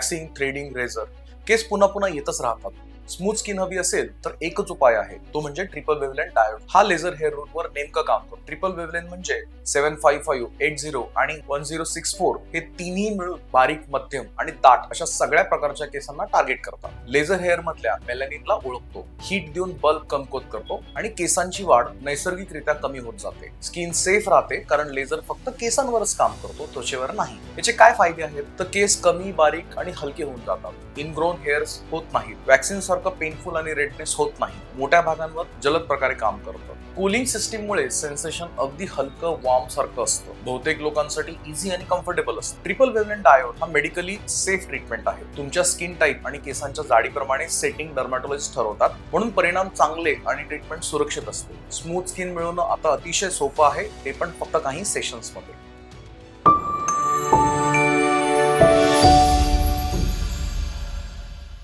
Waxing, threading, razor. केस पुन्हा पुन्हा येतच राहतात. स्मूथ स्किन हवी असेल तर एकच उपाय आहे, तो म्हणजे ट्रिपल वेव्हलेंथ डायोड. हा लेझर हेअर रूटवर नेमकं काम करतो. ट्रिपल वेव्हलेंथ म्हणजे 755, 80 आणि 1064 हे तिन्ही मिळून बारीक, मध्यम आणि दाट अशा सगळ्या प्रकारच्या केसांना टार्गेट करतात. लेझर हेअर मधल्या मेलॅनिनला ओळखतो, हीट देऊन बल्ब कमकुवत करतो आणि केसांची वाढ नैसर्गिकरित्या कमी होत जाते. स्किन सेफ राहते कारण लेझर फक्त केसांवरच काम करतो, त्वचेवर नाही. याचे काय फायदे आहेत तर केस कमी, बारीक आणि हलके होऊन जातात. इनग्रोन हेअर्स होत नाहीत. वॅक्सिंग सारखं पेनफुल आणि रेडनेस होत नाही. मोठ्या भागांवर जलद प्रकारे काम करतं. कूलिंग सिस्टीम मुळे सेन्सेशन अगदी हलकं, वॉर्म सारखं असतं. बहुतेक लोकांसाठी इझी आणि कम्फर्टेबल असतं. ट्रिपल वेव्हलेंथ डायोड हा मेडिकली सेफ ट्रीटमेंट आहे. तुमच्या स्किन टाईप आणि केसांच्या जाडीप्रमाणे सेटिंग डर्मॅटॉलॉजिस्ट ठरवतात, म्हणून परिणाम चांगले आणि ट्रीटमेंट सुरक्षित असते. स्मूथ स्किन मिळवणं आता अतिशय सोपं आहे, ते पण फक्त काही सेशन्स मध्ये.